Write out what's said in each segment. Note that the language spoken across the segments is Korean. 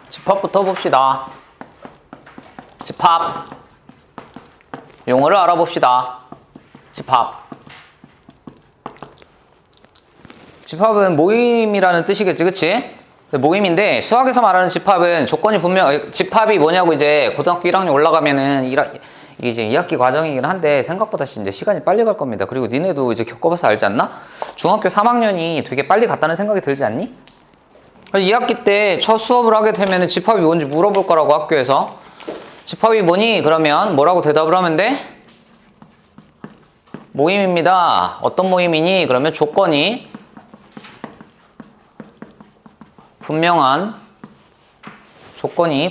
집합부터 봅시다. 집합. 용어를 알아봅시다. 집합. 집합은 모임이라는 뜻이겠지, 그치? 모임인데 수학에서 말하는 집합은 조건이 집합이 뭐냐고 이제 고등학교 1학년 올라가면은 이게 이제 2학기 과정이긴 한데 생각보다 이제 시간이 빨리 갈 겁니다. 그리고 니네도 이제 겪어봐서 알지 않나? 중학교 3학년이 되게 빨리 갔다는 생각이 들지 않니? 2학기 때 첫 수업을 하게 되면 집합이 뭔지 물어볼 거라고 학교에서. 집합이 뭐니? 그러면 뭐라고 대답을 하면 돼? 모임입니다. 어떤 모임이니? 그러면 조건이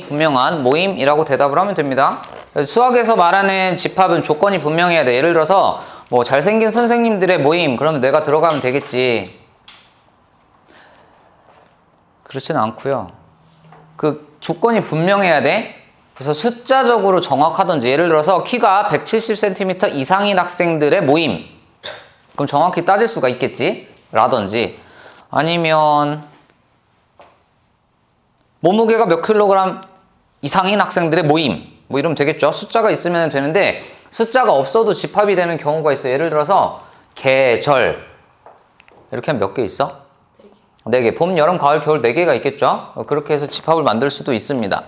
분명한 모임이라고 대답을 하면 됩니다. 수학에서 말하는 집합은 조건이 분명해야 돼. 예를 들어서 뭐 잘생긴 선생님들의 모임 그러면 내가 들어가면 되겠지. 그렇지는 않고요. 그 조건이 분명해야 돼. 그래서 숫자적으로 정확하든지 예를 들어서 키가 170cm 이상인 학생들의 모임 그럼 정확히 따질 수가 있겠지. 라든지 아니면 몸무게가 몇 킬로그램 이상인 학생들의 모임 뭐 이러면 되겠죠. 숫자가 있으면 되는데 숫자가 없어도 집합이 되는 경우가 있어요. 예를 들어서 계절 이렇게 하면 몇 개 있어? 4개. 봄, 여름, 가을, 겨울 4개가 있겠죠. 그렇게 해서 집합을 만들 수도 있습니다.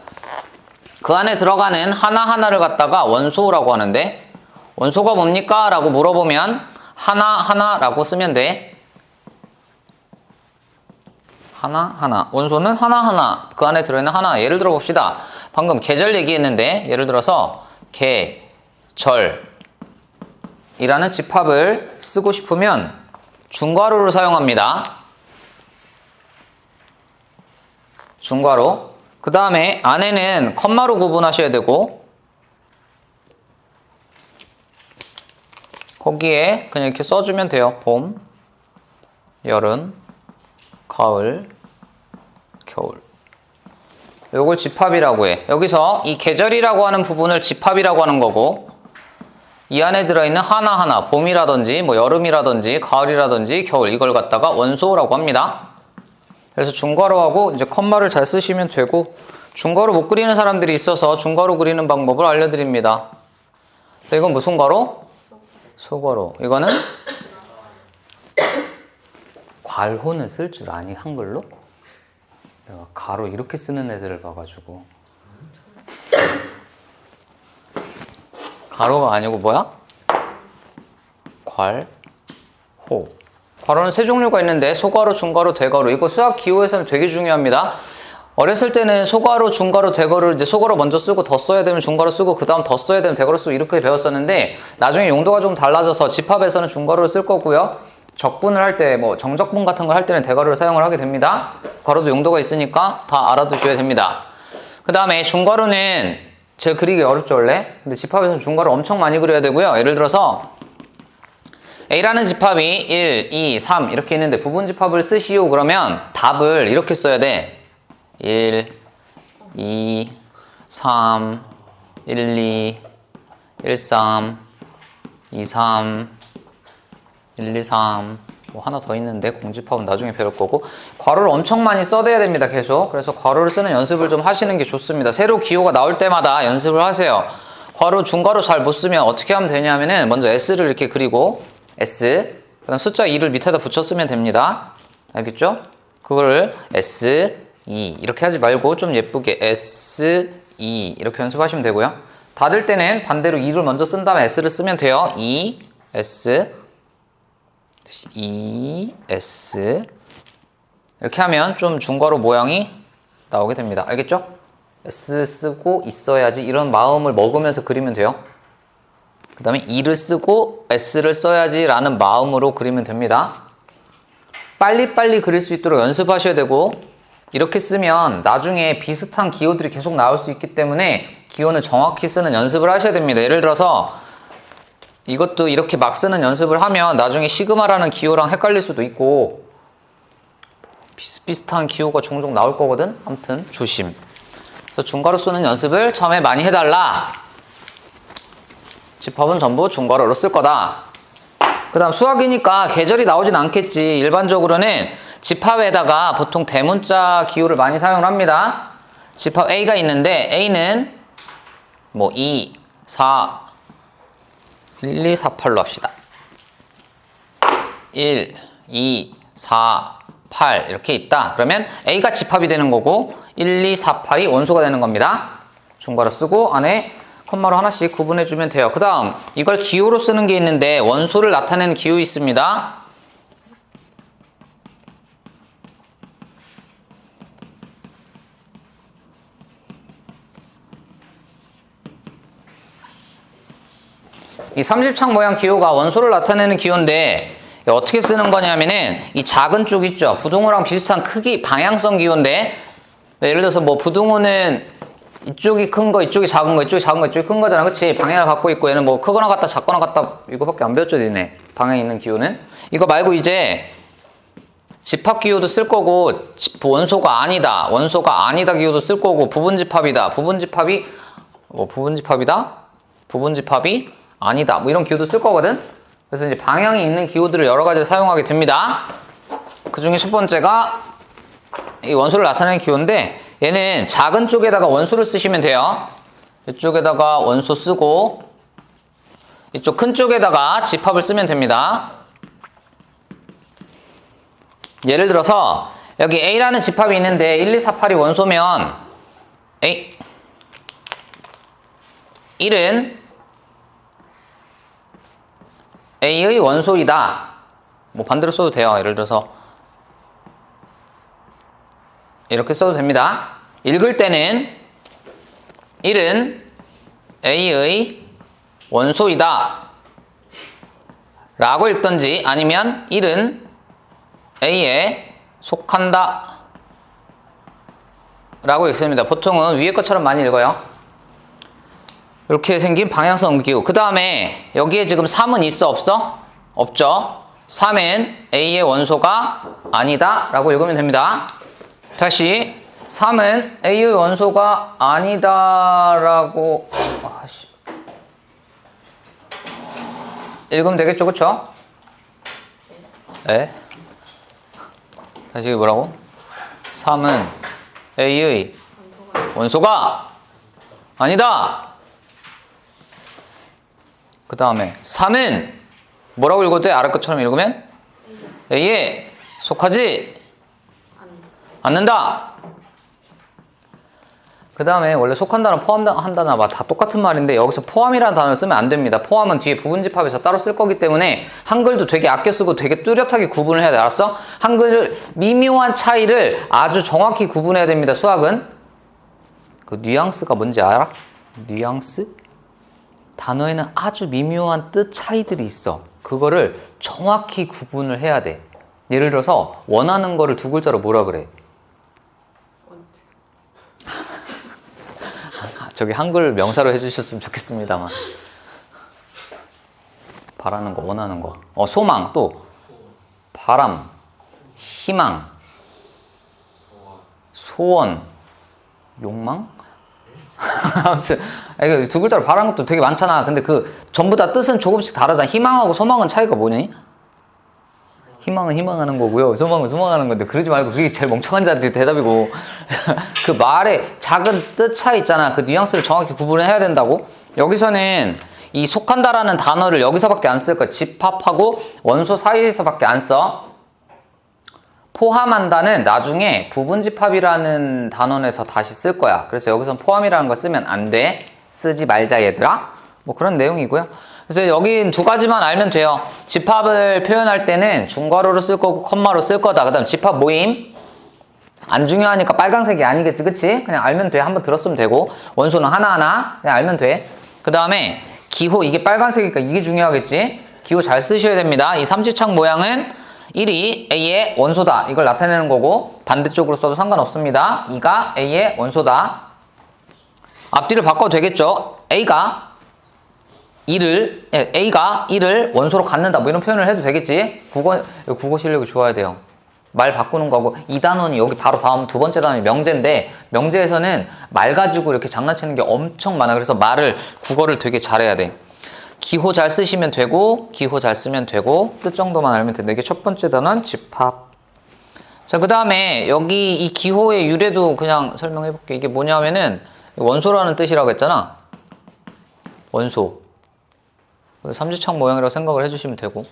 그 안에 들어가는 하나하나를 갖다가 원소라고 하는데 원소가 뭡니까? 라고 물어보면 하나하나라고 쓰면 돼. 하나하나. 원소는 하나하나. 그 안에 들어있는 하나. 예를 들어 봅시다. 방금 계절 얘기했는데 예를 들어서 계절이라는 집합을 쓰고 싶으면 중괄호를 사용합니다. 중괄호. 그 다음에 안에는 컴마로 구분하셔야 되고 거기에 그냥 이렇게 써주면 돼요. 봄, 여름, 가을, 겨울. 요걸 집합이라고 해. 여기서 이 계절이라고 하는 부분을 집합이라고 하는 거고 이 안에 들어있는 하나하나 봄이라든지 뭐 여름이라든지 가을이라든지 겨울 이걸 갖다가 원소라고 합니다. 그래서 중괄호하고 이제 컴마를 잘 쓰시면 되고 중괄호 못 그리는 사람들이 있어서 중괄호 그리는 방법을 알려드립니다. 이건 무슨 괄호? 소괄호. 이거는 괄호는 쓸 줄 아니 한글로? 내가 가로 이렇게 쓰는 애들을 봐가지고 가로가 아니고 뭐야? 괄호. 괄호는 세 종류가 있는데 소괄호, 중괄호, 대괄호. 이거 수학 기호에서는 되게 중요합니다. 어렸을 때는 소괄호, 중괄호, 대괄호를 이제 소괄호 먼저 쓰고 더 써야 되면 중괄호 쓰고 그 다음 더 써야 되면 대괄호 쓰고 이렇게 배웠었는데 나중에 용도가 좀 달라져서 집합에서는 중괄호를 쓸 거고요. 적분을 할 때 뭐 정적분 같은 걸 할 때는 대괄호를 사용을 하게 됩니다. 괄호도 용도가 있으니까 다 알아두셔야 됩니다. 그 다음에 중괄호는 제일 그리기 어렵죠 원래. 근데 집합에서는 중괄호 엄청 많이 그려야 되고요. 예를 들어서 A라는 집합이 1, 2, 3 이렇게 있는데 부분집합을 쓰시오 그러면 답을 이렇게 써야 돼. 1, 2, 3, 1, 2, 1, 3, 2, 3, 1, 2, 3 뭐 하나 더 있는데 공집합은 나중에 배울 거고 괄호를 엄청 많이 써대야 됩니다. 계속. 그래서 괄호를 쓰는 연습을 좀 하시는 게 좋습니다. 새로 기호가 나올 때마다 연습을 하세요. 괄호, 중괄호 잘 못 쓰면 어떻게 하면 되냐면은 먼저 S를 이렇게 그리고 S 그 다음 숫자 2를 밑에다 붙여 쓰면 됩니다. 알겠죠? 그거를 S, 2 이렇게 하지 말고 좀 예쁘게 S, 2 이렇게 연습하시면 되고요. 닫을 때는 반대로 2를 먼저 쓴 다음에 S를 쓰면 돼요. 2, S 2S 이렇게 하면 좀 중괄호 모양이 나오게 됩니다. 알겠죠? S 쓰고 있어야지 이런 마음을 먹으면서 그리면 돼요. 그 다음에 2를 쓰고 S를 써야지 라는 마음으로 그리면 됩니다. 빨리빨리 그릴 수 있도록 연습하셔야 되고 이렇게 쓰면 나중에 비슷한 기호들이 계속 나올 수 있기 때문에 기호는 정확히 쓰는 연습을 하셔야 됩니다. 예를 들어서 이것도 이렇게 막 쓰는 연습을 하면 나중에 시그마라는 기호랑 헷갈릴 수도 있고 비슷비슷한 기호가 종종 나올 거거든. 아무튼 조심. 그래서 중괄호 쓰는 연습을 처음에 많이 해달라. 집합은 전부 중괄호로 쓸 거다. 그 다음 수학이니까 계절이 나오진 않겠지. 일반적으로는 집합에다가 보통 대문자 기호를 많이 사용을 합니다. 집합 A가 있는데 A는 뭐 2, 4, 1, 2, 4, 8로 합시다. 1, 2, 4, 8 이렇게 있다. 그러면 A가 집합이 되는 거고 1, 2, 4, 8이 원소가 되는 겁니다. 중괄호 쓰고 안에 콤마로 하나씩 구분해주면 돼요. 그 다음 이걸 기호로 쓰는 게 있는데 원소를 나타내는 기호 있습니다. 이 30창 모양 기호가 원소를 나타내는 기호인데 어떻게 쓰는 거냐면은 이 작은 쪽 있죠. 부등호랑 비슷한 크기 방향성 기호인데 예를 들어서 뭐 부등호는 이쪽이 큰 거, 이쪽이 작은 거, 이쪽이 작은 거, 이쪽이 큰 거잖아. 그치? 방향을 갖고 있고 얘는 뭐 크거나 같다, 작거나 같다 이거밖에 안 배웠죠, 니네. 방향 있는 기호는. 이거 말고 이제 집합 기호도 쓸 거고 원소가 아니다 기호도 쓸 거고 부분집합이다. 부분집합이 뭐 부분집합이다? 부분집합이 아니다. 뭐 이런 기호도 쓸 거거든. 그래서 이제 방향이 있는 기호들을 여러 가지 사용하게 됩니다. 그 중에 첫 번째가 이 원소를 나타내는 기호인데 얘는 작은 쪽에다가 원소를 쓰시면 돼요. 이쪽에다가 원소 쓰고 이쪽 큰 쪽에다가 집합을 쓰면 됩니다. 예를 들어서 여기 A라는 집합이 있는데 1, 2, 4, 8이 원소면 A 1은 A의 원소이다. 뭐 반대로 써도 돼요. 예를 들어서 이렇게 써도 됩니다. 읽을 때는 1은 A의 원소이다 라고 읽던지 아니면 1은 A에 속한다 라고 읽습니다. 보통은 위에 것처럼 많이 읽어요. 이렇게 생긴 방향성 기호. 그 다음에 여기에 지금 3은 있어 없어? 없죠. 3은 A의 원소가 아니다 라고 읽으면 됩니다. 다시 3은 A의 원소가 아니다 라고 읽으면 되겠죠. 그쵸? 네. 다시 뭐라고? 3은 A의 원소가 아니다. 그 다음에 3은 뭐라고 읽어도 돼? 아래 것처럼 읽으면 A에 속하지 않는다. 그 다음에 원래 속한다나 포함한다나 다 똑같은 말인데 여기서 포함이라는 단어를 쓰면 안 됩니다. 포함은 뒤에 부분집합에서 따로 쓸 거기 때문에 한글도 되게 아껴 쓰고 되게 뚜렷하게 구분을 해야 돼. 알았어? 한글 미묘한 차이를 아주 정확히 구분해야 됩니다. 수학은. 그 뉘앙스가 뭔지 알아? 뉘앙스? 단어에는 아주 미묘한 뜻 차이들이 있어. 그거를 정확히 구분을 해야 돼. 예를 들어서 원하는 거를 두 글자로 뭐라 그래? 저기 한글 명사로 해주셨으면 좋겠습니다만. 바라는 거, 원하는 거. 소망, 또 바람, 희망, 소원, 욕망? 아무튼 이거 두 글자로 바라는 것도 되게 많잖아. 근데 그 전부 다 뜻은 조금씩 다르잖아. 희망하고 소망은 차이가 뭐니? 희망은 희망하는 거고요. 소망은 소망하는 건데 그러지 말고 그게 제일 멍청한 자한테 대답이고 그 말에 작은 뜻 차이 있잖아. 그 뉘앙스를 정확히 구분을 해야 된다고. 여기서는 이 속한다라는 단어를 여기서밖에 안 쓸 거야. 집합하고 원소 사이에서밖에 안 써. 포함한다는 나중에 부분집합이라는 단원에서 다시 쓸 거야. 그래서 여기선 포함이라는 거 쓰면 안 돼. 쓰지 말자 얘들아. 뭐 그런 내용이고요. 그래서 여기 두 가지만 알면 돼요. 집합을 표현할 때는 중괄호로 쓸 거고 콤마로 쓸 거다. 그 다음 집합 모임. 안 중요하니까 빨간색이 아니겠지. 그치? 그냥 알면 돼. 한번 들었으면 되고. 원소는 하나하나 그냥 알면 돼. 그 다음에 기호. 이게 빨간색이니까 이게 중요하겠지. 기호 잘 쓰셔야 됩니다. 이 삼지창 모양은 1이 A의 원소다. 이걸 나타내는 거고 반대쪽으로 써도 상관없습니다. 2가 A의 원소다. 앞뒤를 바꿔도 되겠죠. A가 1을 원소로 갖는다. 뭐 이런 표현을 해도 되겠지. 국어 실력이 좋아야 돼요. 말 바꾸는 거고 이 단원이 여기 바로 다음 두 번째 단원이 명제인데 명제에서는 말 가지고 이렇게 장난치는 게 엄청 많아. 그래서 국어를 되게 잘해야 돼. 기호 잘 쓰시면 되고 기호 잘 쓰면 되고 뜻 정도만 알면 된다. 이게 첫 번째 단원 집합. 자, 그 다음에 여기 이 기호의 유래도 그냥 설명해 볼게. 이게 뭐냐면은 원소라는 뜻이라고 했잖아. 원소. 삼지창 모양이라고 생각을 해주시면 되고.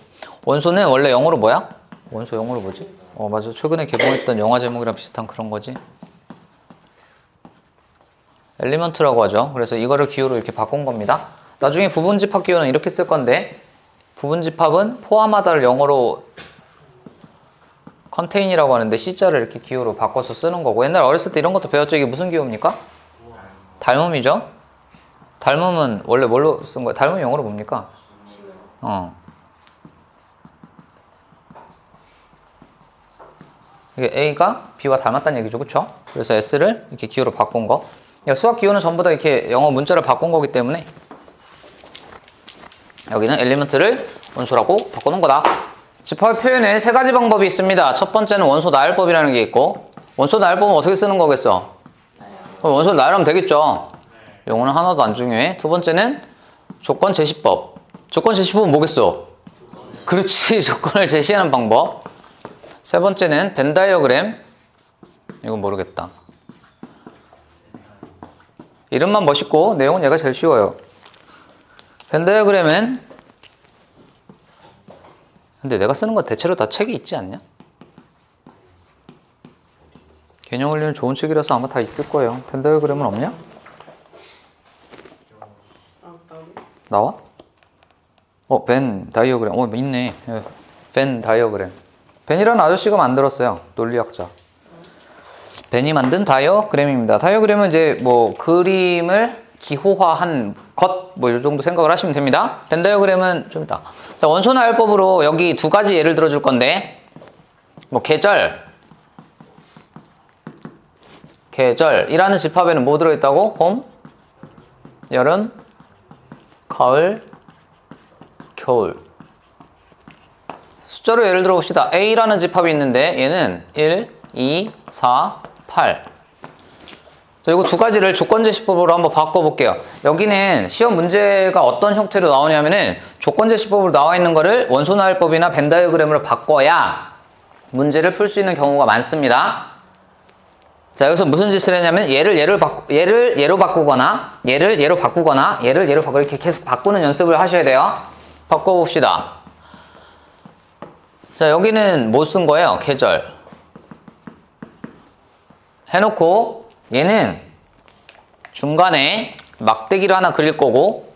원소는 원래 영어로 뭐야? 원소 영어로 뭐지? 맞아. 최근에 개봉했던 영화 제목이랑 비슷한 그런 거지. 엘리먼트라고 하죠. 그래서 이거를 기호로 이렇게 바꾼 겁니다. 나중에 부분집합 기호는 이렇게 쓸 건데, 부분집합은 포함하다를 영어로 컨테인이라고 하는데 C자를 이렇게 기호로 바꿔서 쓰는 거고, 옛날 어렸을 때 이런 것도 배웠죠. 이게 무슨 기호입니까? 닮음이죠. 닮음은 원래 뭘로 쓴 거야? 닮음 영어로 뭡니까? 이게 A가 B와 닮았다는 얘기죠. 그쵸? 그래서 S를 이렇게 기호로 바꾼 거. 수학 기호는 전부 다 이렇게 영어 문자를 바꾼 거기 때문에 여기는 엘리먼트를 원소라고 바꾸는 거다. 집합의 표현에 세 가지 방법이 있습니다. 첫 번째는 원소 나열법이라는 게 있고, 원소 나열법은 어떻게 쓰는 거겠어? 원소를 나열하면 되겠죠. 용어는 하나도 안 중요해. 두 번째는 조건 제시법. 조건 제시법은 뭐겠어? 그렇지, 조건을 제시하는 방법. 세 번째는 벤 다이어그램. 이건 모르겠다. 이름만 멋있고 내용은 얘가 제일 쉬워요. 벤 다이어그램은 근데 내가 쓰는 거 대체로 다 책이 있지 않냐? 개념 원리는 좋은 책이라서 아마 다 있을 거예요. 벤 다이어그램은 없냐? 나와? 벤 다이어그램. 있네. 벤 다이어그램. 벤이라는 아저씨가 만들었어요. 논리학자. 벤이 만든 다이어그램입니다. 다이어그램은 이제 뭐 그림을 기호화한 것, 뭐 이 정도 생각을 하시면 됩니다. 벤 다이어그램은 좀 이따. 자, 원소 나열법으로 여기 두 가지 예를 들어줄 건데, 뭐 계절이라는 집합에는 뭐 들어있다고? 봄, 여름, 가을, 겨울. 숫자로 예를 들어 봅시다. A라는 집합이 있는데 얘는 1, 2, 4, 8. 자, 이거 두 가지를 조건제시법으로 한번 바꿔볼게요. 여기는 시험 문제가 어떤 형태로 나오냐면은 조건제시법으로 나와 있는 거를 원소나열법이나 벤 다이어그램으로 바꿔야 문제를 풀 수 있는 경우가 많습니다. 자, 여기서 무슨 짓을 했냐면 얘를 예로 바꾸거나 얘를 예로 바꾸거나 얘를 예로 바꾸고 이렇게 계속 바꾸는 연습을 하셔야 돼요. 바꿔봅시다. 자, 여기는 뭐 쓴 거예요? 계절 해놓고 얘는 중간에 막대기를 하나 그릴 거고,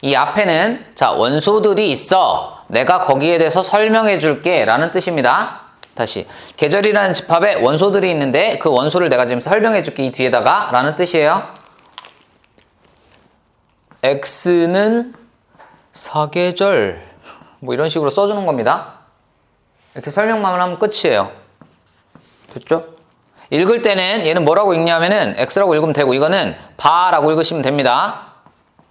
이 앞에는 자, 원소들이 있어. 내가 거기에 대해서 설명해 줄게 라는 뜻입니다. 다시 계절이라는 집합에 원소들이 있는데 그 원소를 내가 지금 설명해 줄게 이 뒤에다가 라는 뜻이에요. X는 사계절 뭐 이런 식으로 써주는 겁니다. 이렇게 설명만 하면 끝이에요. 됐죠? 읽을 때는 얘는 뭐라고 읽냐면은 X라고 읽으면 되고, 이거는 바라고 읽으시면 됩니다.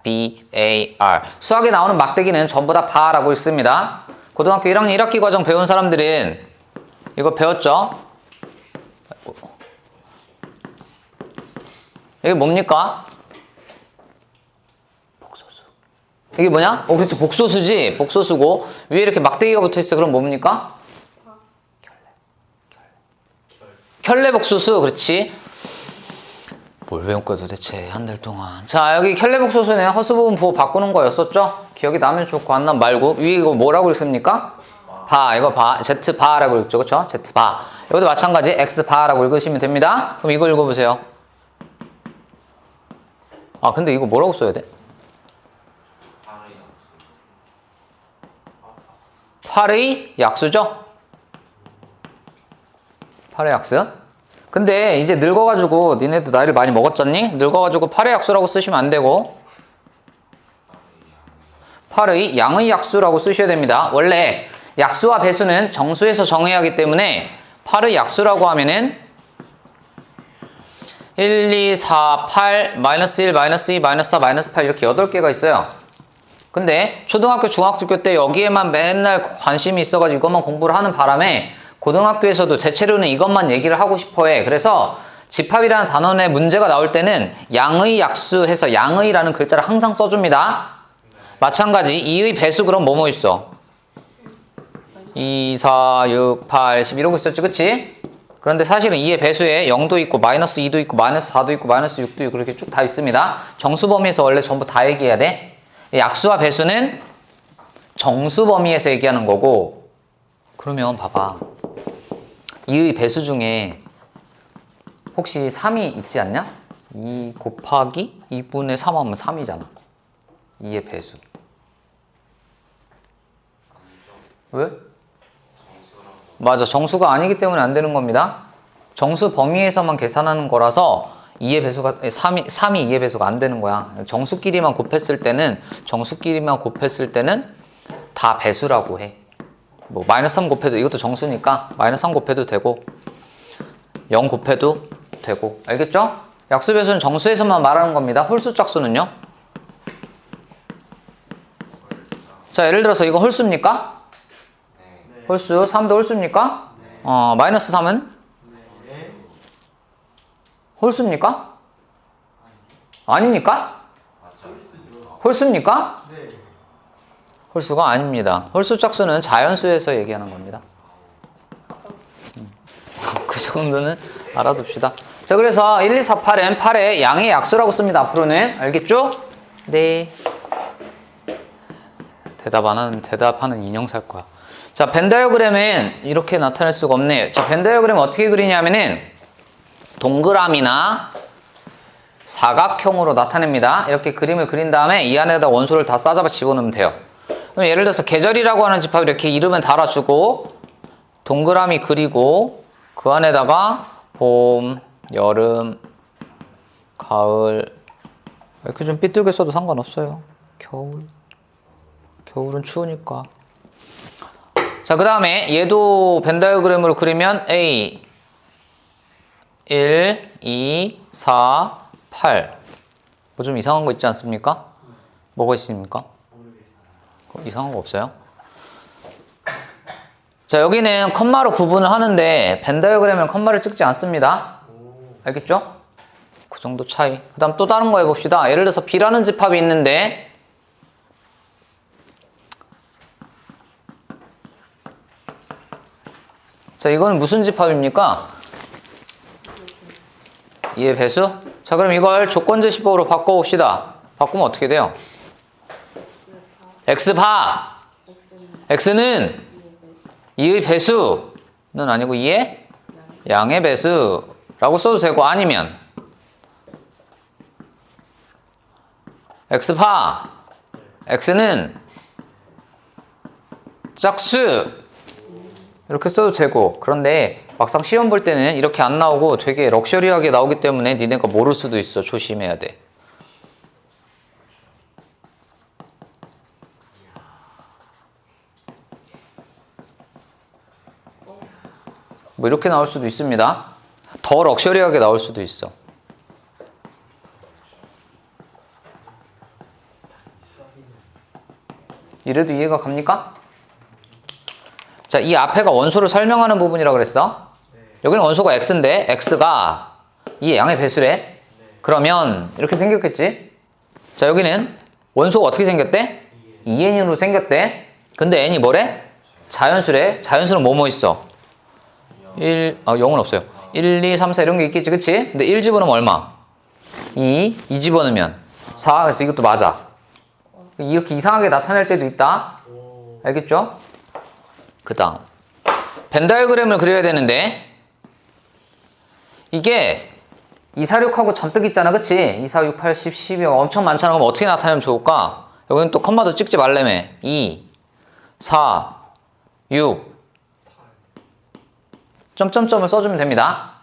B-A-R. 수학에 나오는 막대기는 전부 다 바라고 읽습니다. 고등학교 1학년 1학기 과정 배운 사람들은 이거 배웠죠? 이게 뭡니까? 복소수. 이게 뭐냐? 그렇지, 복소수지. 복소수고 위에 이렇게 막대기가 붙어있어. 그럼 뭡니까? 켤레복소수. 그렇지. 뭘 배운 거야 도대체 한 달 동안. 자, 여기 켤레복소수는 허수 부분 부호 바꾸는 거였었죠? 기억이 나면 좋고 안 나면 말고. 위에 이거 뭐라고 읽습니까? 바. 이거 바. Z바라고 읽죠. 그쵸? Z바. 여기도 마찬가지 X바라고 읽으시면 됩니다. 그럼 이거 읽어보세요. 아, 근데 이거 뭐라고 써야 돼? 8의 약수죠? 8의 약수. 근데 이제 늙어가지고 니네도 나이를 많이 먹었잖니? 늙어가지고 8의 약수라고 쓰시면 안 되고 8의 양의 약수라고 쓰셔야 됩니다. 원래 약수와 배수는 정수에서 정해야 하기 때문에 8의 약수라고 하면은 1, 2, 4, 8, 마이너스 1, 마이너스 2, 마이너스 4, 마이너스 8 이렇게 8개가 있어요. 근데 초등학교, 중학교 때 여기에만 맨날 관심이 있어가지고 이것만 공부를 하는 바람에 고등학교에서도 대체로는 이것만 얘기를 하고 싶어 해. 그래서 집합이라는 단원에 문제가 나올 때는 양의 약수 해서 양의라는 글자를 항상 써줍니다. 마찬가지 2의 배수 그럼 뭐뭐 있어? 2, 4, 6, 8, 10 이러고 있었지, 그치? 그런데 사실은 2의 배수에 0도 있고 마이너스 2도 있고 마이너스 4도 있고 마이너스 6도 있고 그렇게 쭉 다 있습니다. 정수 범위에서 원래 전부 다 얘기해야 돼. 약수와 배수는 정수 범위에서 얘기하는 거고, 그러면 봐봐. 2의 배수 중에 혹시 3이 있지 않냐? 2 곱하기 2분의 3 하면 3이잖아. 2의 배수. 왜? 맞아. 정수가 아니기 때문에 안 되는 겁니다. 정수 범위에서만 계산하는 거라서 2의 배수가 3이 2의 배수가 안 되는 거야. 정수끼리만 곱했을 때는 다 배수라고 해. 뭐 마이너스 3 곱해도 이것도 정수니까 마이너스 3 곱해도 되고 0 곱해도 되고. 알겠죠? 약수 배수는 정수에서만 말하는 겁니다. 홀수 짝수는요? 자, 예를 들어서 이거 홀수입니까? 네. 홀수 3도 홀수입니까? 네. 마이너스 3은? 네. 홀수입니까? 아닙니까? 홀수입니까? 네. 홀수가 아닙니다. 홀수 짝수는 자연수에서 얘기하는 겁니다. 그 정도는 알아둡시다. 자, 그래서 1, 2, 4, 8은 8의 양의 약수라고 씁니다. 앞으로는. 알겠죠? 네. 대답하는 인형 살 거야. 자, 벤 다이어그램은 이렇게 나타낼 수가 없네요. 자, 벤 다이어그램 어떻게 그리냐면은 동그라미나 사각형으로 나타냅니다. 이렇게 그림을 그린 다음에 이 안에다 원소를 다 싸잡아 집어넣으면 돼요. 그럼 예를 들어서 계절이라고 하는 집합 이렇게 이름을 달아주고 동그라미 그리고 그 안에다가 봄, 여름, 가을 이렇게 좀 삐뚤게 써도 상관없어요. 겨울은 추우니까. 자, 그 다음에 얘도 벤 다이어그램으로 그리면 A 1, 2, 4, 8 뭐 좀 이상한 거 있지 않습니까? 뭐가 있습니까? 이상한 거 없어요? 자, 여기는 컴마로 구분을 하는데 벤 다이어그램은 컴마를 찍지 않습니다. 알겠죠? 그 정도 차이. 그 다음 또 다른 거 해봅시다. 예를 들어서 B라는 집합이 있는데 자, 이건 무슨 집합입니까? 2의 배수? 자, 그럼 이걸 조건제시법으로 바꿔봅시다. 바꾸면 어떻게 돼요? X바! X는 2의 배수는 아니고 2의 양의 배수라고 써도 되고, 아니면 X바! X는 짝수! 이렇게 써도 되고. 그런데 막상 시험 볼 때는 이렇게 안 나오고 되게 럭셔리하게 나오기 때문에 니네가 모를 수도 있어. 조심해야 돼. 뭐 이렇게 나올 수도 있습니다. 더 럭셔리하게 나올 수도 있어. 이래도 이해가 갑니까? 자, 이 앞에가 원소를 설명하는 부분이라고 그랬어. 여기는 원소가 x인데 x가 이 양의 배수래. 그러면 이렇게 생겼겠지. 자, 여기는 원소가 어떻게 생겼대? 2n으로 생겼대. 근데 n이 뭐래? 자연수래. 자연수는 뭐뭐 있어? 0은 없어요. 1, 2, 3, 4 이런 게 있겠지, 그치? 근데 1 집어넣으면 얼마? 2 집어넣으면 4. 그래서 이것도 맞아. 이렇게 이상하게 나타낼 때도 있다. 알겠죠? 그 다음 벤 다이어그램을 그려야 되는데 이게 2, 4, 6하고 잔뜩 있잖아, 그치? 2, 4, 6, 8, 10, 12 엄청 많잖아. 그럼 어떻게 나타내면 좋을까? 여기는 또 컴마도 찍지 말래며. 2, 4, 6 점점점을 써주면 됩니다.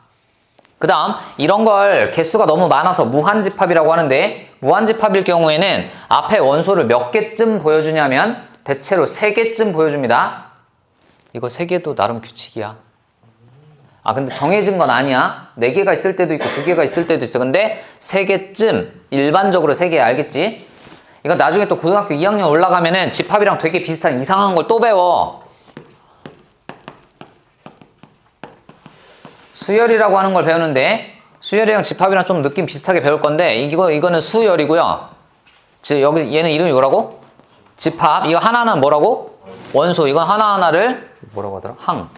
그 다음 이런 걸 개수가 너무 많아서 무한집합이라고 하는데, 무한집합일 경우에는 앞에 원소를 몇 개쯤 보여주냐면 대체로 3개쯤 보여줍니다. 이거 3개도 나름 규칙이야. 근데 정해진 건 아니야. 4개가 있을 때도 있고 2개가 있을 때도 있어. 근데 3개쯤, 일반적으로 3개, 알겠지? 이거 나중에 또 고등학교 2학년 올라가면은 집합이랑 되게 비슷한 이상한 걸 또 배워. 수열이라고 하는 걸 배우는데, 수열이랑 집합이랑 좀 느낌 비슷하게 배울 건데, 이거는 수열이고요. 여기 얘는 이름이 뭐라고? 집합. 이거 하나는 뭐라고? 원소 이건 하나하나를 뭐라고 하더라? 항.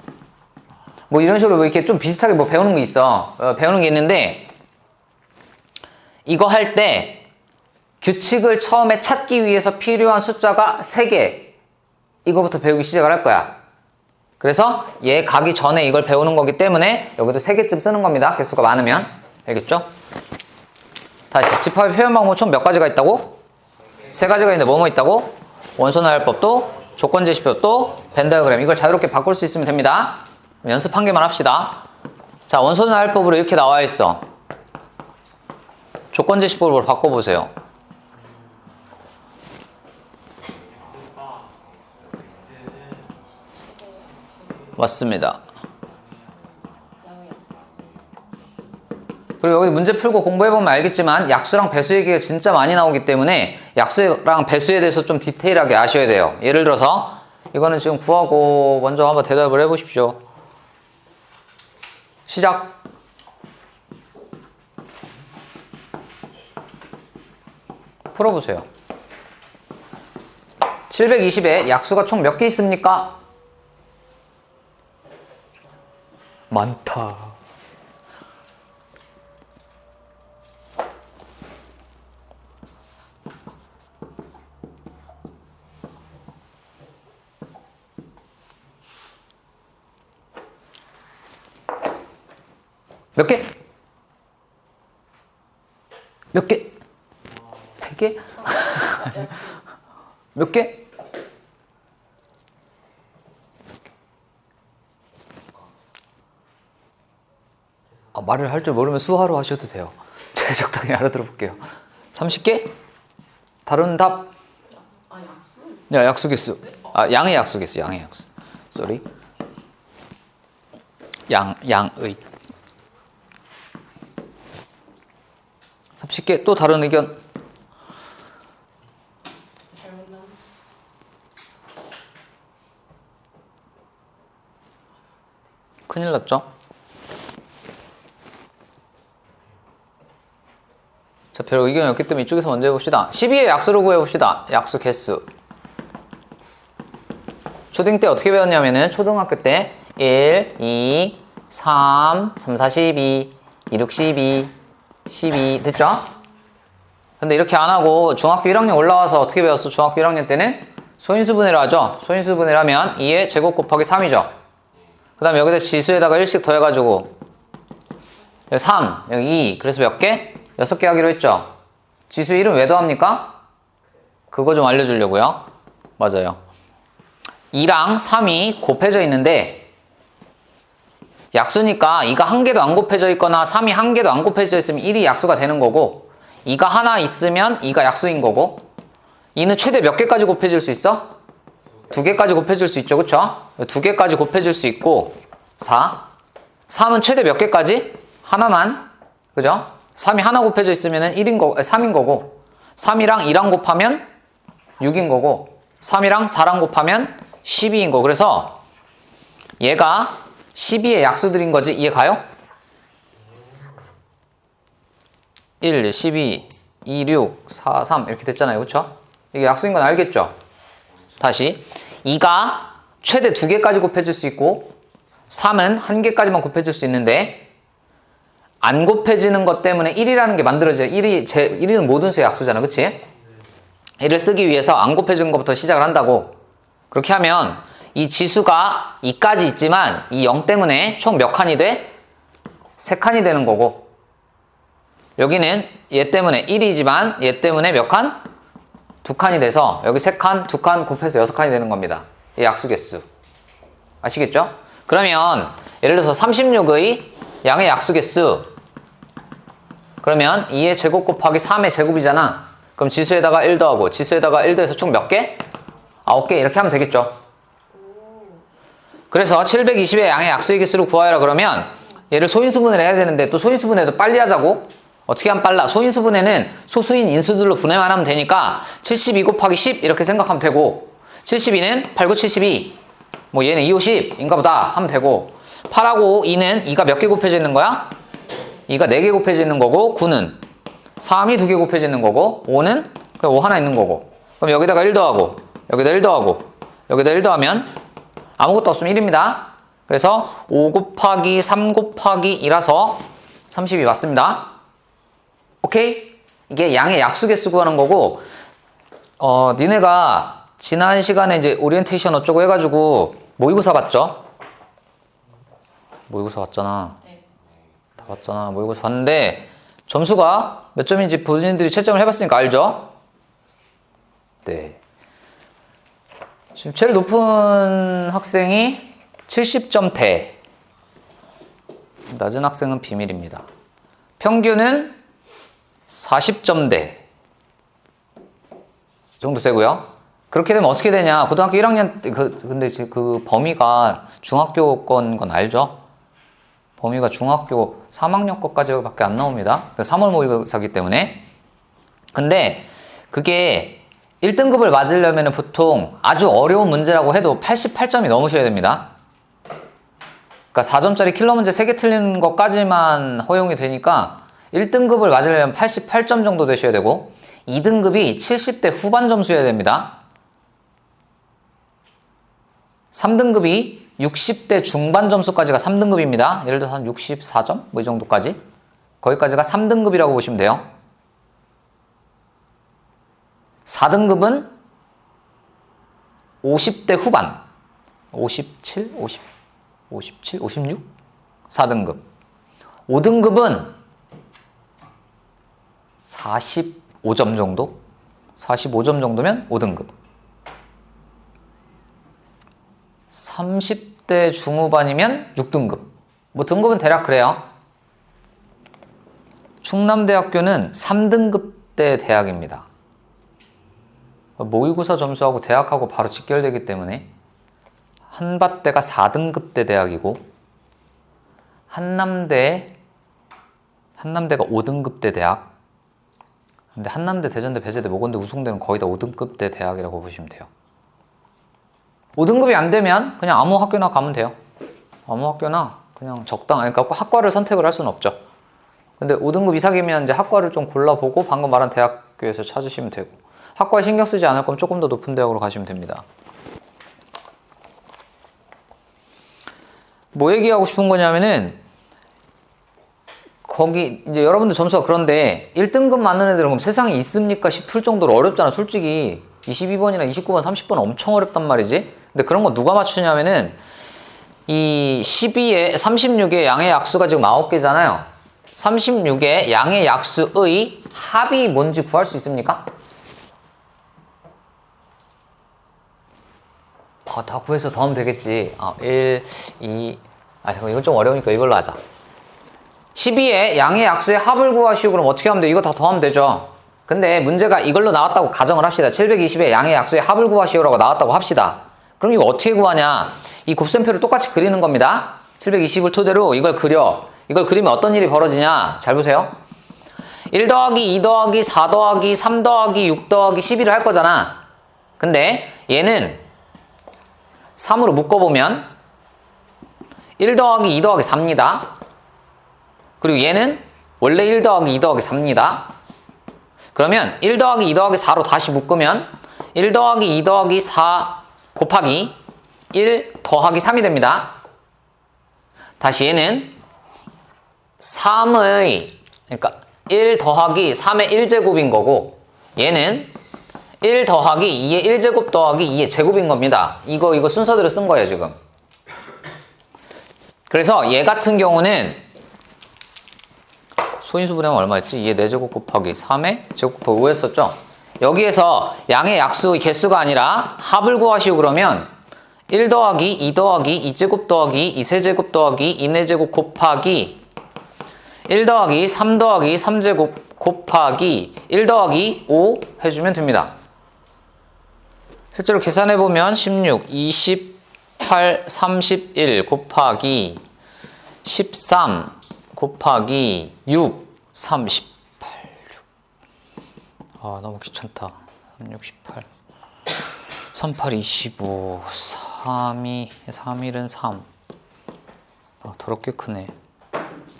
뭐 이런 식으로 뭐 이렇게 좀 비슷하게 뭐 배우는 게 있어. 배우는 게 있는데 이거 할 때 규칙을 처음에 찾기 위해서 필요한 숫자가 3개. 이거부터 배우기 시작을 할 거야. 그래서 얘 가기 전에 이걸 배우는 거기 때문에 여기도 3개쯤 쓰는 겁니다. 개수가 많으면. 알겠죠? 다시 집합의 표현 방법 총 몇 가지가 있다고? 3가지가 있는데 뭐뭐 있다고? 원소 나열법도 조건 제시표도 벤 다이어그램. 이걸 자유롭게 바꿀 수 있으면 됩니다. 연습 한 개만 합시다. 자, 원소 나열법으로 이렇게 나와 있어. 조건 제시법으로 바꿔보세요. 맞습니다. 그리고 여기 문제 풀고 공부해보면 알겠지만 약수랑 배수 얘기가 진짜 많이 나오기 때문에 약수랑 배수에 대해서 좀 디테일하게 아셔야 돼요. 예를 들어서 이거는 지금 구하고 먼저 한번 대답을 해보십시오. 시작. 풀어보세요. 720에 약수가 총 몇 개 있습니까? 많다. 몇 개? 몇 개? 3개? 몇 개? 말을 할 줄 모르면 수화로 하셔도 돼요. 제가 적당히 알아들어 볼게요. 30개? 다른 답? 야, 약수 개수. 양의 약수 개수, 양의 약수. 쏘리. 양의. 30개. 또 다른 의견? 큰일 났죠? 자, 별 의견이 없기 때문에 이쪽에서 먼저 해봅시다. 12의 약수를 구해봅시다. 약수 개수. 초딩 때 어떻게 배웠냐면은 초등학교 때 1, 2, 3, 3, 4, 12, 2, 6, 12, 12 됐죠? 근데 이렇게 안 하고 중학교 1학년 올라와서 어떻게 배웠어? 중학교 1학년 때는 소인수분해를 하죠. 소인수분해를 하면 2의 제곱 곱하기 3이죠. 그 다음에 여기다 지수에다가 1씩 더해가지고 여기 3, 여기 2 그래서 몇 개? 6개 하기로 했죠. 지수 1은 왜 더합니까? 그거 좀 알려주려고요. 맞아요. 2랑 3이 곱해져 있는데 약수니까 2가 한 개도 안 곱해져 있거나 3이 한 개도 안 곱해져 있으면 1이 약수가 되는 거고 2가 하나 있으면 2가 약수인 거고 2는 최대 몇 개까지 곱해질 수 있어? 2개까지 곱해질 수 있죠. 그쵸? 2개까지 곱해질 수 있고 4 3은 최대 몇 개까지? 하나만. 그죠? 3이 하나 곱해져 있으면 3인 거고 3이랑 2랑 곱하면 6인 거고 3이랑 4랑 곱하면 12인 거. 그래서 얘가 12의 약수들인 거지. 이해 가요? 1, 12, 2, 6, 4, 3 이렇게 됐잖아요. 그쵸? 이게 약수인 건 알겠죠? 다시 2가 최대 2개까지 곱해질 수 있고 3은 1개까지만 곱해질 수 있는데 안 곱해지는 것 때문에 1이라는 게 만들어져요. 1은 모든 수의 약수잖아. 그치? 1을 쓰기 위해서 안 곱해지는 것부터 시작을 한다고. 그렇게 하면 이 지수가 2까지 있지만 이 0 때문에 총 몇 칸이 돼? 3칸이 되는 거고 여기는 얘 때문에 1이지만 얘 때문에 몇 칸? 2칸이 돼서 여기 3칸, 2칸 곱해서 6칸이 되는 겁니다. 이 약수 개수. 아시겠죠? 그러면 예를 들어서 36의 양의 약수 개수 그러면 2의 제곱 곱하기 3의 제곱이잖아. 그럼 지수에다가 1 더하고 지수에다가 1 더해서 총 몇 개? 9개 이렇게 하면 되겠죠. 그래서 720의 양의 약수의 개수를 구하여라 그러면 얘를 소인수분해를 해야 되는데 또 소인수분해도 빨리 하자고? 어떻게 하면 빨라? 소인수분해는 소수인 인수들로 분해만 하면 되니까 72 곱하기 10 이렇게 생각하면 되고 72는 8, 9, 72 뭐 얘는 2, 5, 10인가 보다 하면 되고 8하고 2는 2가 몇 개 곱해져 있는 거야? 2가 4개 곱해져 있는 거고 9는 3이 2개 곱해져 있는 거고 5는 그냥 5 하나 있는 거고 그럼 여기다가 1 더하고 여기다 1 더하고 여기다 1 더하면 아무것도 없으면 1입니다. 그래서 5 곱하기 3 곱하기 2라서 30이 맞습니다. 오케이? 이게 양의 약수 개수 구하는 거고, 니네가 지난 시간에 이제 오리엔테이션 어쩌고 해가지고 모의고사 봤죠? 모의고사 봤잖아. 네. 다 봤잖아. 모의고사 봤는데 점수가 몇 점인지 본인들이 채점을 해봤으니까 알죠? 네. 지금 제일 높은 학생이 70점대. 낮은 학생은 비밀입니다. 평균은 40점대. 이 정도 되고요. 그렇게 되면 어떻게 되냐? 고등학교 1학년 근데 그 범위가 중학교 건 알죠? 범위가 중학교 3학년 것까지밖에 안 나옵니다. 3월 모의고사기 때문에. 근데 그게 1등급을 맞으려면 보통 아주 어려운 문제라고 해도 88점이 넘으셔야 됩니다. 그러니까 4점짜리 킬러 문제 3개 틀린 것까지만 허용이 되니까 1등급을 맞으려면 88점 정도 되셔야 되고 2등급이 70대 후반 점수여야 됩니다. 3등급이 60대 중반 점수까지가 3등급입니다. 예를 들어서 한 64점? 뭐 이 정도까지. 거기까지가 3등급이라고 보시면 돼요. 4등급은 50대 후반. 57? 57? 56? 4등급. 5등급은 45점 정도? 45점 정도면 5등급. 30대 중후반이면 6등급. 뭐 등급은 대략 그래요. 충남대학교는 3등급대 대학입니다. 모의고사 점수하고 대학하고 바로 직결되기 때문에 한밭대가 4등급대 대학이고 한남대가 5등급대 대학. 근데 한남대, 대전대, 배재대, 모건대, 우송대는 거의 다 5등급대 대학이라고 보시면 돼요. 5등급이 안 되면 그냥 아무 학교나 가면 돼요. 아무 학교나 그냥 그러니까 학과를 선택을 할 수는 없죠. 근데 5등급 이상이면 이제 학과를 좀 골라보고 방금 말한 대학교에서 찾으시면 되고, 학과에 신경 쓰지 않을 거면 조금 더 높은 대학으로 가시면 됩니다. 뭐 얘기하고 싶은 거냐면은, 거기 이제 여러분들 점수가 그런데 1등급 맞는 애들은 그럼 세상에 있습니까 싶을 정도로 어렵잖아. 솔직히 22번이나 29번, 30번 엄청 어렵단 말이지. 근데 그런 거 누가 맞추냐면은 이 12에 36의 양의 약수가 지금 9개잖아요. 36의 양의 약수의 합이 뭔지 구할 수 있습니까? 다 구해서 더하면 되겠지. 1, 2, 잠깐만, 이건 좀 어려우니까 이걸로 하자. 12의 양의 약수의 합을 구하시오. 그럼 어떻게 하면 돼? 이거 다 더하면 되죠. 근데 문제가 이걸로 나왔다고 가정을 합시다. 720의 양의 약수의 합을 구하시오라고 나왔다고 합시다. 그럼 이거 어떻게 구하냐? 이 곱셈표를 똑같이 그리는 겁니다. 720을 토대로 이걸 그려. 이걸 그리면 어떤 일이 벌어지냐? 잘 보세요. 1 더하기 2 더하기 4 더하기 3 더하기 6 더하기 12를 할 거잖아. 근데 얘는 3으로 묶어보면 1 더하기 2 더하기 4입니다. 그리고 얘는 원래 1 더하기 2 더하기 4입니다. 그러면 1 더하기 2 더하기 4로 다시 묶으면 1 더하기 2 더하기 4 곱하기 1 더하기 3이 됩니다. 다시 얘는 3의, 그러니까 1 더하기 3의 1제곱인 거고, 얘는 1 더하기 2의 1제곱 더하기 2의 제곱인 겁니다. 이거 순서대로 쓴 거예요, 지금. 그래서 얘 같은 경우는 소인수분해하면 얼마였지? 2의 4제곱 곱하기 3의 제곱 곱하기 5 했었죠? 여기에서 양의 약수의 개수가 아니라 합을 구하시오. 그러면 1 더하기 2 더하기 2제곱 더하기 2세제곱 더하기 2네제곱 곱하기 1 더하기 3 더하기 3제곱 곱하기 1 더하기 5 해주면 됩니다. 실제로 계산해보면 16, 28, 31 곱하기 13 곱하기 6, 38, 6. 너무 귀찮다. 3, 6, 18. 3, 8, 25. 3, 2, 3, 1은 3. 더럽게 크네.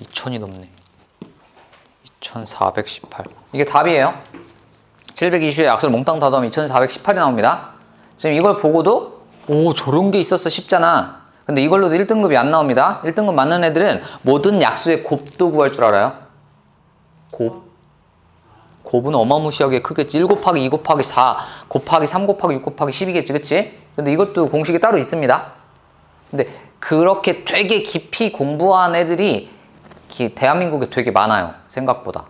2000이 넘네. 2418. 이게 답이에요. 720의 약수를 몽땅 다 더하면 2418이 나옵니다. 지금 이걸 보고도 오, 저런 게 있었어 쉽잖아. 근데 이걸로도 1등급이 안 나옵니다. 1등급 맞는 애들은 모든 약수의 곱도 구할 줄 알아요? 곱? 곱은 어마무시하게 크겠지. 1 곱하기 2 곱하기 4 곱하기 3 곱하기 6 곱하기 10이겠지. 그치? 근데 이것도 공식이 따로 있습니다. 근데 그렇게 되게 깊이 공부한 애들이 대한민국에 되게 많아요. 생각보다.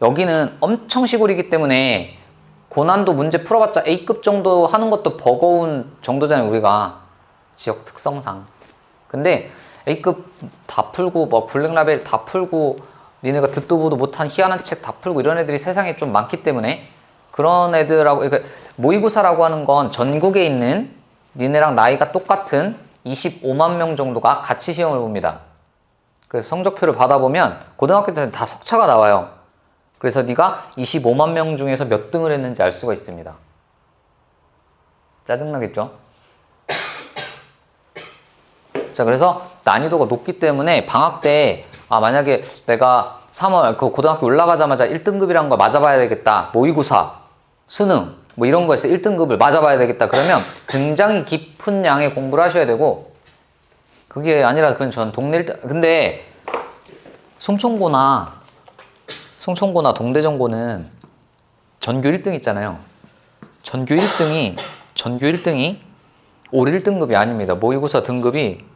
여기는 엄청 시골이기 때문에 고난도 문제 풀어봤자 A급 정도 하는 것도 버거운 정도잖아요. 우리가 지역 특성상. 근데 A급 다 풀고 뭐 블랙라벨 다 풀고 니네가 듣도 보도 못한 희한한 책 다 풀고 이런 애들이 세상에 좀 많기 때문에 그런 애들하고, 그러니까 모의고사라고 하는 건 전국에 있는 니네랑 나이가 똑같은 25만 명 정도가 같이 시험을 봅니다. 그래서 성적표를 받아보면 고등학교 때는 다 석차가 나와요. 그래서 네가 25만 명 중에서 몇 등을 했는지 알 수가 있습니다. 짜증나겠죠? 자, 그래서 난이도가 높기 때문에 방학 때 만약에 내가 3월 그 고등학교 올라가자마자 1등급이란 거 맞아봐야 되겠다. 모의고사, 수능 뭐 이런 거에서 1등급을 맞아봐야 되겠다. 그러면 굉장히 깊은 양의 공부를 하셔야 되고, 그게 아니라 그건 전 동네 1등. 근데 송천고나 동대전고는 전교 1등 있잖아요. 전교 1등이 올 1등급이 아닙니다. 모의고사 등급이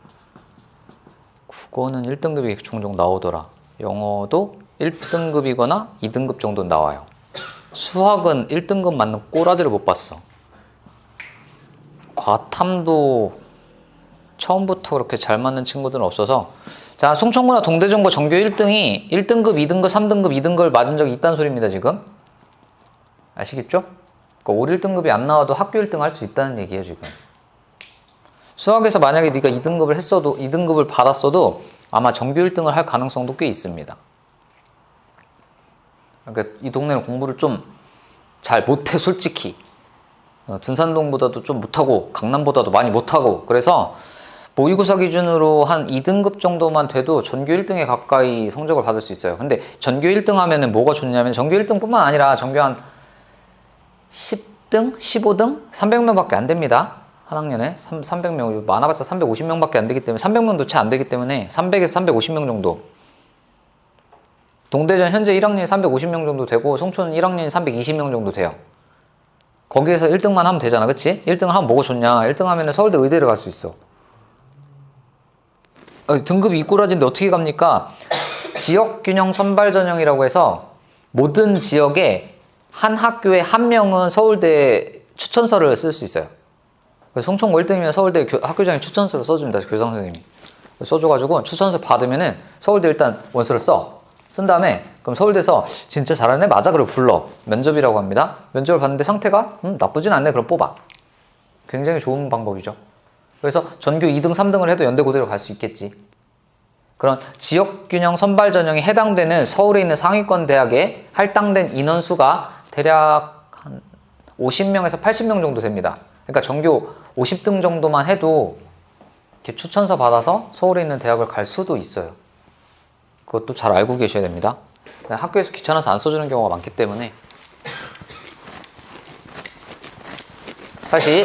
국어는 1등급이 종종 나오더라. 영어도 1등급이거나 2등급 정도 나와요. 수학은 1등급 맞는 꼬라지를 못 봤어. 과탐도 처음부터 그렇게 잘 맞는 친구들은 없어서. 자, 송천고나 동대전고 전교 1등이 1등급, 2등급, 3등급, 2등급을 맞은 적이 있다는 소리입니다. 지금 아시겠죠? 그러니까 올 1등급이 안 나와도 학교 1등 할 수 있다는 얘기예요. 지금 수학에서 만약에 네가 2등급을 했어도 2등급을 받았어도 아마 전교 1등을 할 가능성도 꽤 있습니다. 그러니까 이 동네는 공부를 좀 잘 못해. 솔직히 둔산동보다도 좀 못하고 강남보다도 많이 못하고, 그래서 모의고사 기준으로 한 2등급 정도만 돼도 전교 1등에 가까이 성적을 받을 수 있어요. 근데 전교 1등 하면은 뭐가 좋냐면 전교 1등 뿐만 아니라 전교 한 10등? 15등? 300명밖에 안 됩니다. 한 학년에 300명, 많아봤자 350명밖에 안 되기 때문에, 300명도 채 안 되기 때문에 300에서 350명 정도. 동대전 현재 1학년이 350명 정도 되고 송촌 1학년이 320명 정도 돼요. 거기에서 1등만 하면 되잖아. 그치? 1등 하면 뭐가 좋냐? 1등 하면 서울대 의대를 갈 수 있어. 등급이 이꼬라지인데 어떻게 갑니까? 지역균형 선발전형이라고 해서 모든 지역에 한 학교에 한 명은 서울대 추천서를 쓸 수 있어요. 그래서 송천고 1등이면 서울대 학교장이 추천서를 써줍니다. 교장 선생님이 써줘가지고 추천서 받으면은 서울대 일단 원서를 쓴 다음에 그럼 서울대에서 진짜 잘하는 애 맞아? 그리고 불러. 면접이라고 합니다. 면접을 봤는데 상태가 나쁘진 않네. 그럼 뽑아. 굉장히 좋은 방법이죠. 그래서 전교 2등, 3등을 해도 연대 고대로 갈 수 있겠지. 그런 지역균형 선발 전형에 해당되는 서울에 있는 상위권 대학에 할당된 인원수가 대략 한 50명에서 80명 정도 됩니다. 그러니까 전교 50등 정도만 해도 이렇게 추천서 받아서 서울에 있는 대학을 갈 수도 있어요. 그것도 잘 알고 계셔야 됩니다. 학교에서 귀찮아서 안 써주는 경우가 많기 때문에. 다시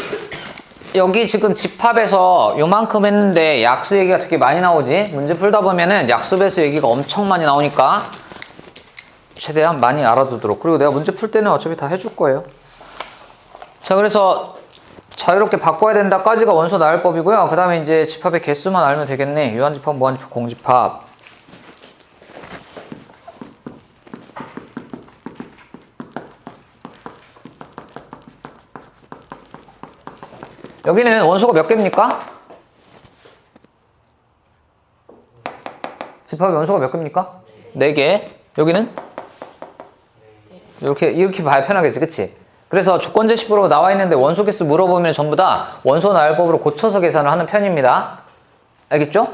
여기 지금 집합에서 요만큼 했는데 약수 얘기가 되게 많이 나오지. 문제 풀다 보면은 약수 배수 얘기가 엄청 많이 나오니까 최대한 많이 알아두도록. 그리고 내가 문제 풀 때는 어차피 다 해줄 거예요. 자, 그래서 자유롭게 바꿔야 된다까지가 원소 나열 법이고요. 그 다음에 이제 집합의 개수만 알면 되겠네. 유한집합, 무한집합, 공집합. 여기는 원소가 몇 개입니까? 집합의 원소가 몇 개입니까? 4개. 여기는? 이렇게 봐야 편하겠지, 그치? 그래서 조건 제시표로 나와 있는데 원소 개수 물어보면 전부 다 원소 나열법으로 고쳐서 계산을 하는 편입니다. 알겠죠?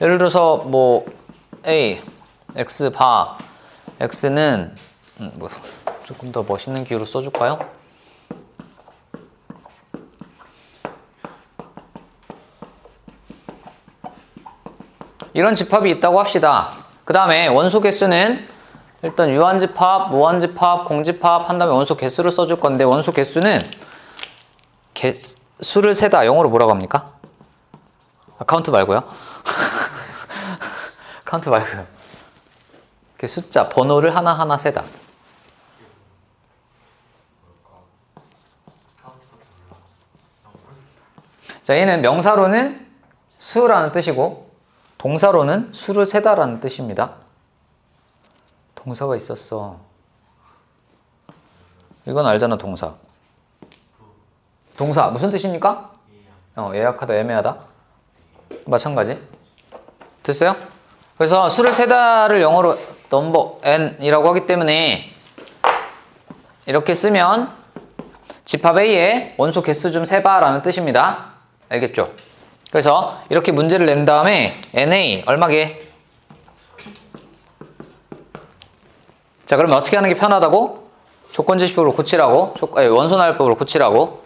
예를 들어서 뭐 A, X 바, X는 뭐 조금 더 멋있는 기호로 써줄까요? 이런 집합이 있다고 합시다. 그 다음에 원소 개수는 일단 유한집합, 무한집합, 공집합 한 다음에 원소 개수를 써줄 건데, 원소 개수는 수를 세다 영어로 뭐라고 합니까? 카운트 말고요. 카운트 말고요. 이렇게 숫자 번호를 하나하나 세다. 자, 얘는 명사로는 수라는 뜻이고 동사로는 수를 세다라는 뜻입니다. 동사가 있었어. 이건 알잖아, 동사. 동사 무슨 뜻입니까? 예약하다, 애매하다. 마찬가지. 됐어요? 그래서 수를 세다를 영어로 넘버 n이라고 하기 때문에 이렇게 쓰면 집합 A의 원소 개수 좀 세봐라는 뜻입니다. 알겠죠? 그래서 이렇게 문제를 낸 다음에 NA 얼마게? 자, 그러면 어떻게 하는 게 편하다고? 조건제시법으로 고치라고. 원소나열법으로 고치라고.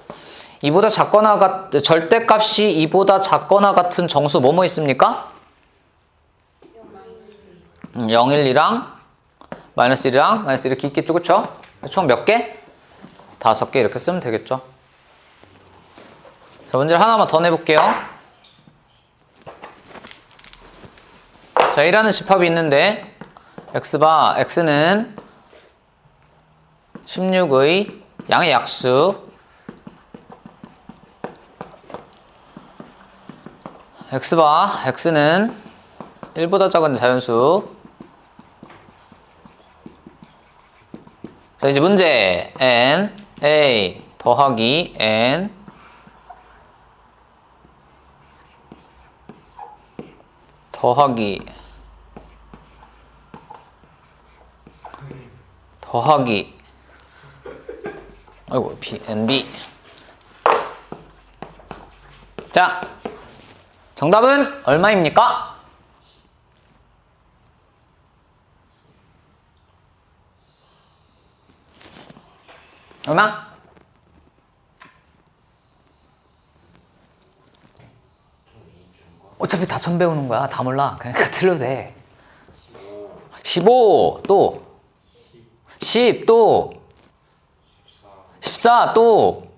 이보다 작거나 절대값이 이보다 작거나 같은 정수 뭐뭐 있습니까? 0, 1, 2랑 마이너스 1이랑 마이너스 이렇게 있겠죠, 그쵸? 총 몇 개? 5개 이렇게 쓰면 되겠죠. 자, 문제를 하나만 더 내볼게요. 자, 1라는 집합이 있는데 x는 16의 양의 약수 x는 1보다 작은 자연수. 자, 이제 문제 n a 더하기 n 더하기 아이고 b n b. 자, 정답은 얼마입니까? 얼마? 어차피 다 처음 배우는 거야. 다 몰라. 그러니까 틀려도 돼. 15 또 10 또 14 또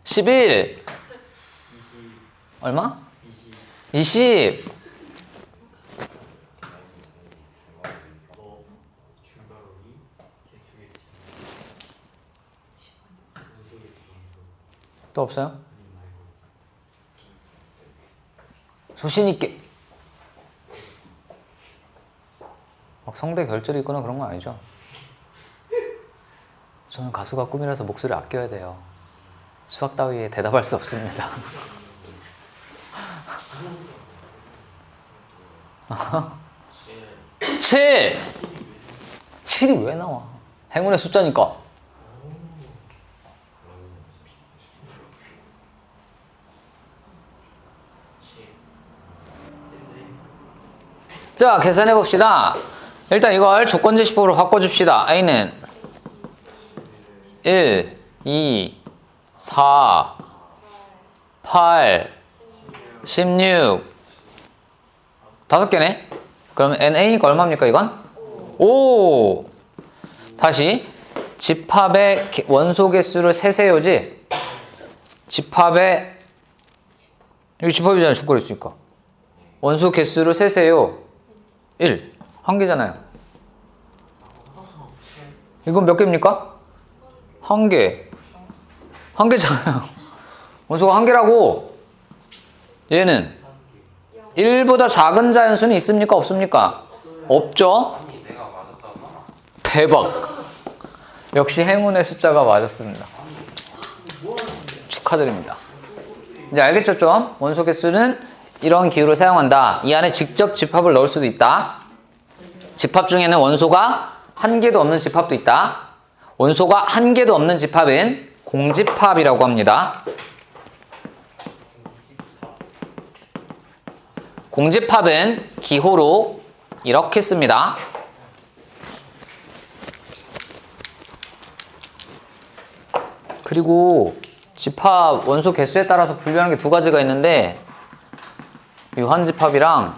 11 얼마? 20 또 없어요? 소신있게 막 성대 결절이 있거나 그런 거 아니죠? 저는 가수가 꿈이라서 목소리를 아껴야 돼요. 수학 따위에 대답할 수 없습니다. 7! 7이 왜 나와? 행운의 숫자니까. 자, 계산해 봅시다. 일단 이걸 조건제시법으로 바꿔줍시다. A는 1, 2, 4, 8, 16 5개네? 그러면 NA니까 얼마입니까 이건? 5. 다시 집합의 원소 개수를 세세요지? 집합의 여기 집합이잖아요. 주거리 있으니까 원소 개수를 세세요. 1. 한 개잖아요. 이건 몇 개입니까? 한 개. 한 개잖아요. 원소가 한 개라고. 얘는 1보다 작은 자연수는 있습니까? 없습니까? 없죠? 대박. 역시 행운의 숫자가 맞았습니다. 축하드립니다. 이제 알겠죠 좀? 원소 개수는 이런 기호를 사용한다. 이 안에 직접 집합을 넣을 수도 있다. 집합 중에는 원소가 한 개도 없는 집합도 있다. 원소가 한 개도 없는 집합은 공집합이라고 합니다. 공집합은 기호로 이렇게 씁니다. 그리고 집합 원소 개수에 따라서 분류하는 게 두 가지가 있는데 유한집합이랑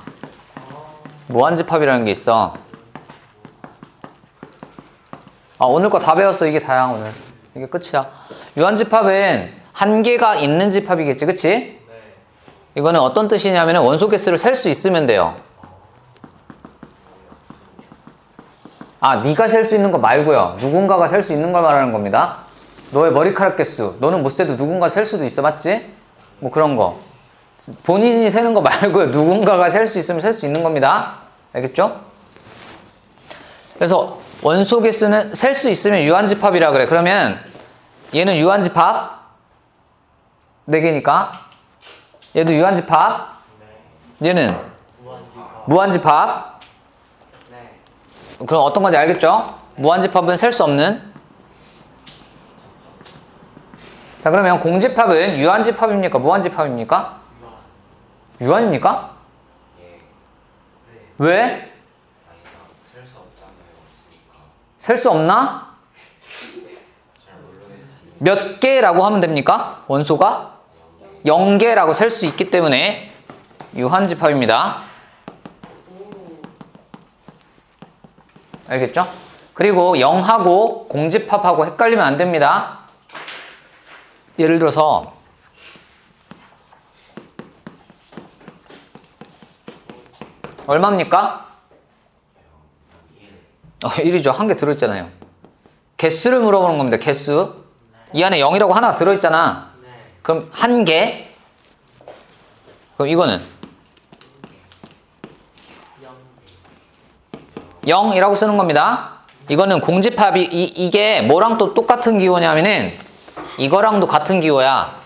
무한집합이라는 게 있어. 오늘 거 다 배웠어. 이게 다야 오늘. 이게 끝이야. 유한집합은 한 개가 있는 집합이겠지, 그치? 네. 이거는 어떤 뜻이냐면 원소 개수를 셀 수 있으면 돼요. 아, 네가 셀 수 있는 거 말고요. 누군가가 셀 수 있는 걸 말하는 겁니다. 너의 머리카락 개수, 너는 못 세도 누군가 셀 수도 있어, 맞지? 뭐 그런 거. 본인이 세는 거 말고요. 누군가가 셀 수 있으면 셀 수 있는 겁니다. 알겠죠? 그래서 원소 개수는 셀 수 있으면 유한집합이라 그래. 그러면 얘는 유한집합 4개니까 얘도 유한집합, 얘는 무한집합. 네. 그럼 어떤 건지 알겠죠? 무한집합은 셀 수 없는. 자, 그러면 공집합은 유한집합입니까? 무한집합입니까? 유한입니까? 예. 왜? 아니다. 셀 수 없잖아요. 없으니까. 셀 수 없나? 잘 모르겠어요. 몇 개라고 하면 됩니까? 원소가? 0개라고 셀 수 있기 때문에 유한집합입니다. 알겠죠? 그리고 0하고 공집합하고 헷갈리면 안 됩니다. 예를 들어서 얼마입니까? 1이죠. 한 개 들어있잖아요. 개수를 물어보는 겁니다. 개수. 이 안에 0이라고 하나 들어있잖아. 네. 그럼 한 개. 그럼 이거는 0이라고 쓰는 겁니다. 이거는 공집합이 이게 뭐랑 또 똑같은 기호냐면은 이거랑도 같은 기호야.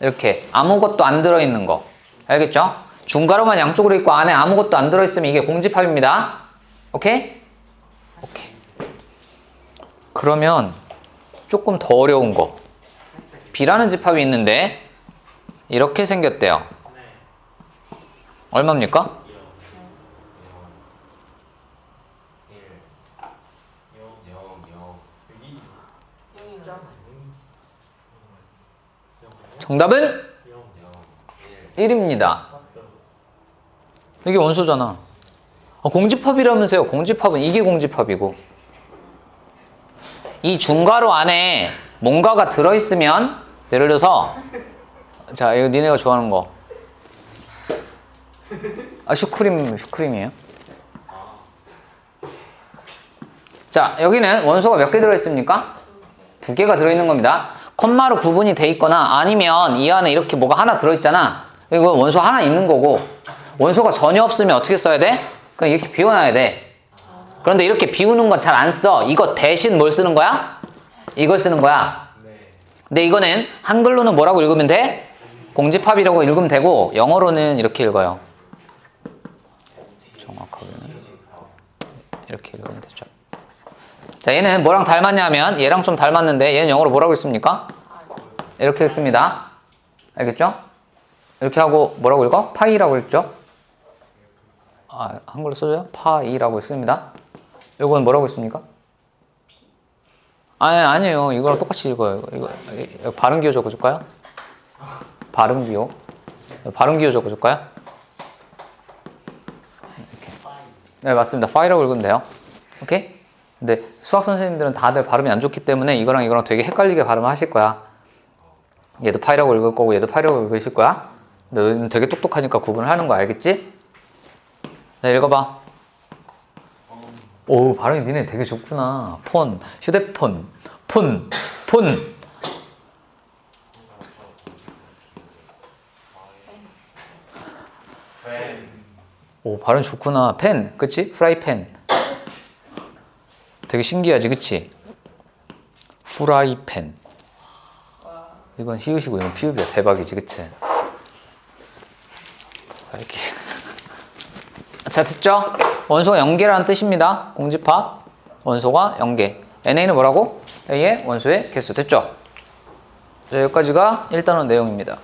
이렇게 아무것도 안 들어있는 거. 알겠죠? 중괄호만 양쪽으로 있고 안에 아무것도 안 들어있으면 이게 공집합입니다. 오케이? 오케이. 그러면 조금 더 어려운 거. B라는 집합이 있는데 이렇게 생겼대요. 얼마입니까? 0. 정답은 1입니다. 이게 원소잖아. 공집합이라면서요. 공집합은 이게 공집합이고. 이 중괄호 안에 뭔가가 들어있으면 예를 들어서 자, 이거 니네가 좋아하는 거. 아, 슈크림이에요. 자, 여기는 원소가 몇 개 들어있습니까? 2개가 들어있는 겁니다. 콤마로 구분이 돼 있거나 아니면 이 안에 이렇게 뭐가 하나 들어있잖아. 이거 원소 하나 있는 거고 원소가 전혀 없으면 어떻게 써야 돼? 그냥 이렇게 비워놔야 돼. 그런데 이렇게 비우는 건 잘 안 써. 이거 대신 뭘 쓰는 거야? 이걸 쓰는 거야. 근데 이거는 한글로는 뭐라고 읽으면 돼? 공집합이라고 읽으면 되고 영어로는 이렇게 읽어요. 정확하게는 이렇게 읽으면 되죠. 자, 얘는 뭐랑 닮았냐면 얘랑 좀 닮았는데 얘는 영어로 뭐라고 읽습니까? 이렇게 읽습니다. 알겠죠? 이렇게 하고 뭐라고 읽어? 파이라고 읽죠? 아, 한글로 써줘요? 파이라고 읽습니다. 이건 뭐라고 읽습니까? 아니에요. 이거랑 똑같이 읽어요. 이거 발음 기호 적어줄까요? 발음 기호. 발음 기호 적어줄까요? 이렇게. 네, 맞습니다. 파이라고 읽으면 돼요. 오케이? 근데 수학 선생님들은 다들 발음이 안 좋기 때문에 이거랑 이거랑 되게 헷갈리게 발음을 하실 거야. 얘도 파이라고 읽을 거고 얘도 파이라고 읽으실 거야. 너는 되게 똑똑하니까 구분을 하는 거 알겠지? 자, 읽어봐. 오, 발음이 니네 되게 좋구나. 폰, 휴대폰, 폰. 오, 발음 좋구나. 펜, 그치? 프라이팬. 되게 신기하지, 그치? 후라이팬. 이건 히읗이고 이건 피읍이야. 대박이지, 그치? 이렇게. 자, 됐죠? 원소가 0개라는 뜻입니다. 공집합. 원소가 0개. NA는 뭐라고? A의 원소의 개수. 됐죠? 자, 여기까지가 1단원 내용입니다.